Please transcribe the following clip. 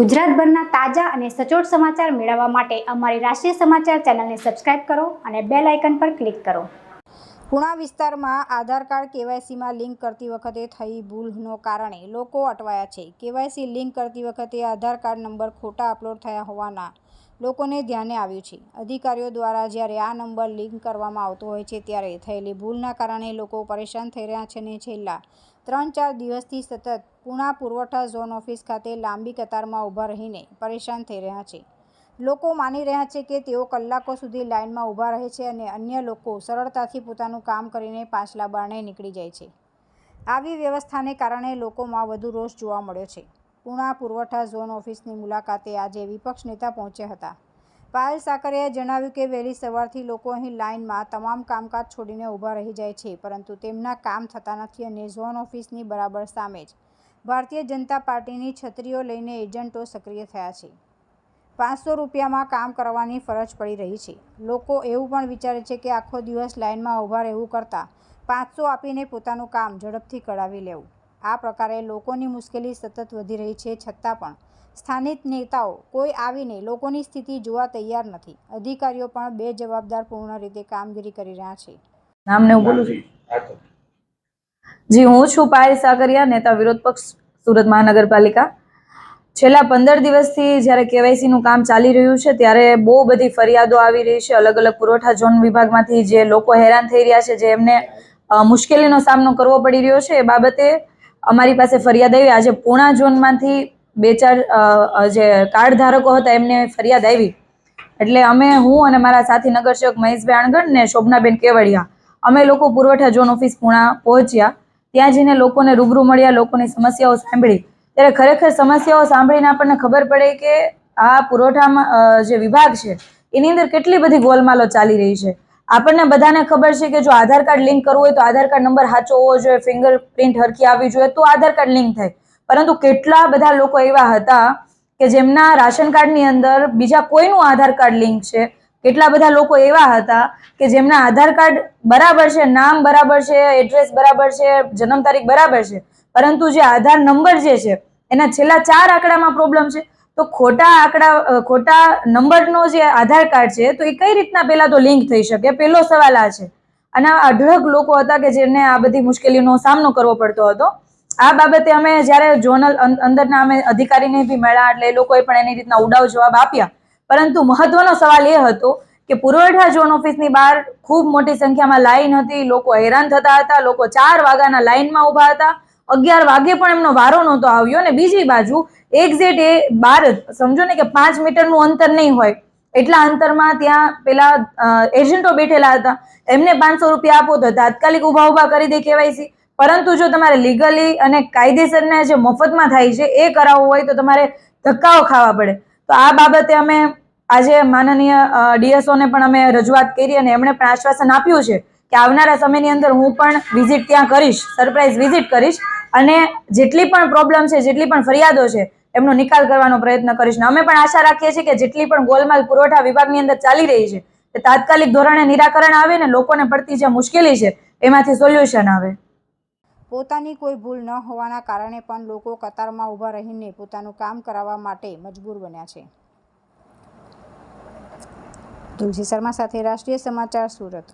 ગુજરાતભરના તાજા અને સચોટ સમાચાર મેળવવા માટે અમારી રાષ્ટ્રીય સમાચાર ચેનલને સબસ્ક્રાઇબ કરો અને બેલ આઇકન પર ક્લિક કરો। પુણા વિસ્તારમાં આધાર કાર્ડ કેવાયસીમાં લિંક કરતી વખતે થઈ ભૂલનો કારણે લોકો અટવાયા છે। કેવાયસી લિંક કરતી વખતે આધાર કાર્ડ નંબર ખોટા અપલોડ થયા હોવાના લોકોને ધ્યાને આવ્યું છે। અધિકારીઓ દ્વારા જ્યારે આ નંબર લિંક કરવામાં આવતો હોય છે ત્યારે થયેલી ભૂલના કારણે લોકો પરેશાન થઈ રહ્યા છે અને છેલ્લા 3-4 દિવસથી સતત પુણા પુરવઠા ઝોન ઓફિસ ખાતે લાંબી કતારમાં ઊભા રહીને પરેશાન થઈ રહ્યા છે। લોકો માની રહ્યા છે કે તેઓ કલાકો સુધી લાઇનમાં ઊભા રહે છે અને અન્ય લોકો સરળતાથી પોતાનું કામ કરીને પાછલા બારણે નીકળી જાય છે। આવી વ્યવસ્થાને કારણે લોકોમાં વધુ રોષ જોવા મળ્યો છે। પુણા પુરવઠા ઝોન ઓફિસની મુલાકાતે આજે વિપક્ષ નેતા પહોંચ્યા હતા। પાયલ સાકરિયાએ જણાવ્યું કે વહેલી સવારથી લોકો અહીં લાઇનમાં તમામ કામકાજ છોડીને ઊભા રહી જાય છે, પરંતુ તેમના કામ થતા નથી અને ઝોન ઓફિસની બરાબર સામે જ ભારતીય જનતા પાર્ટીની છત્રીઓ લઈને એજન્ટો સક્રિય થયા છે। 500 રૂપિયામાં કામ કરવાની ફરજ પડી રહી છે। લોકો એવું પણ વિચારે છે કે આખો દિવસ લાઇનમાં ઊભા રહેવું કરતાં 500 આપીને પોતાનું કામ ઝડપથી કરાવી લેવું। આ પ્રકારે લોકોની મુશ્કેલી સતત વધી રહી છે, છતાં પણ સ્થાનિક નેતાઓ કોઈ આવીને લોકોની સ્થિતિ જોવા તૈયાર નથી। અધિકારીઓ પણ બેજવાબદારપૂર્ણ રીતે કામગીરી કરી રહ્યા છે। નામને હું બોલું છું જી, હું છું પાયલ સાકરિયા, નેતા વિરોધ પક્ષ સુરત મહાનગરપાલિકા। છેલ્લા 15 દિવસથી જ્યારે કેવાયસીનું કામ ચાલી રહ્યું છે ત્યારે બહુ બધી ફરિયાદો આવી રહી છે અલગ અલગ પુરવઠા ઝોન વિભાગમાંથી, જે લોકો હેરાન થઈ રહ્યા છે, જે એમને મુશ્કેલીનો સામનો કરવો પડી રહ્યો છે। એ બાબતે અમારી પાસે ફરિયાદ આવી। આજે પુણા ઝોનમાંથી 2-4 જે કાર્ડ ધારકો હતા એમને ફરિયાદ આવી, એટલે હું અને મારા સાથી નગરસેવક મહેશભાઈ આણગણ ને શોભનાબેન કેવડિયા, અમે લોકો પુરવઠા ઝોન ઓફિસ પુણા પહોંચ્યા। ત્યાં જઈને લોકોને રૂબરૂ મળ્યા, લોકોની સમસ્યાઓ સાંભળી, ત્યારે ખરેખર સમસ્યાઓ સાંભળીને આપણને ખબર પડે કે આ પુરવઠામાં જે વિભાગ છે એની અંદર કેટલી બધી ગોલમાલો ચાલી રહી છે। આપણને બધાને ખબર છે કે જો આધાર કાર્ડ લિંક કરવું હોય તો આધાર કાર્ડ નંબર સાચો હોવો જોઈએ, ફિંગરપ્રિન્ટ હરખી આવવી જોઈએ તો આધાર કાર્ડ લિંક થાય, પરંતુ કેટલા બધા લોકો એવા હતા કે જેમના રાશન કાર્ડની અંદર બીજા કોઈનું આધાર કાર્ડ લિંક છે। કેટલા બધા લોકો એવા હતા કે જેમના આધાર કાર્ડ બરાબર છે, નામ બરાબર છે, એડ્રેસ બરાબર છે, જન્મ તારીખ બરાબર છે, પરંતુ જે આધાર નંબર જે છે એના છેલ્લા 4 આંકડામાં પ્રોબ્લેમ છે। તો ખોટા નંબરનો જે આધાર કાર્ડ છે તો એ કઈ રીતના પહેલા તો લિંક થઈ શકે, પહેલો સવાલ આ છે। અને અઢળક લોકો હતા કે જેને આ બધી મુશ્કેલીનો સામનો કરવો પડતો હતો। આ બાબતે અમે જ્યારે ઝોનલ અંદરના અમે અધિકારીને બી મળ્યા, એટલે એ લોકોએ પણ એની રીતના ઉડાવ જવાબ આપ્યા, પરંતુ મહત્વનો સવાલ એ હતો કે પુરવઠા ઝોન ઓફિસની બહાર ખૂબ મોટી સંખ્યામાં લાઈન હતી, લોકો હેરાન થતા હતા, લોકો 4 વાગ્યાના લાઈનમાં ઊભા હતા, 11 વાગે પણ એમનો વારો નહોતો આવ્યો। અને બીજી બાજુ એક્ઝેક્ટ એ બહાર સમજો ને કે 5 મીટરનું અંતર નહીં હોય એટલા અંતરમાં ત્યાં પેલા એજન્ટો બેઠેલા હતા, એમને 500 રૂપિયા આપો તો તાત્કાલિક ઊભા કરી દે કેવાયસી, પરંતુ જો તમારે લીગલી અને કાયદેસરને જે મફતમાં થાય છે એ કરાવવું હોય તો તમારે ધક્કાઓ ખાવા પડે। તો આ બાબતે અમે આજે માનનીય ડીએસઓને પણ અમે રજૂઆત કરી અને એમણે પણ આશ્વાસન આપ્યું છે કે આવનારા સમયની અંદર હું પણ વિઝિટ ત્યાં કરીશ, સરપ્રાઇઝ વિઝિટ કરીશ, અને જેટલી પણ પ્રોબ્લેમ છે, જેટલી પણ ફરિયાદો છે એમનો નિકાલ કરવાનો પ્રયત્ન કરીશ। અને અમે પણ આશા રાખીએ છીએ કે જેટલી પણ ગોલમાલ પુરવઠા વિભાગની અંદર ચાલી રહી છે તે તાત્કાલિક ધોરણે નિરાકરણ આવે ને લોકોને પડતી જે મુશ્કેલી છે એમાંથી સોલ્યુશન આવે। પોતાની કોઈ ભૂલ ન હોવાના કારણે પણ લોકો કતારમાં ઊભા રહીને પોતાનું કામ કરાવવા માટે મજબૂર બન્યા છે। તુલસી શર્મા સાથે રાષ્ટ્રીય સમાચાર, સુરત।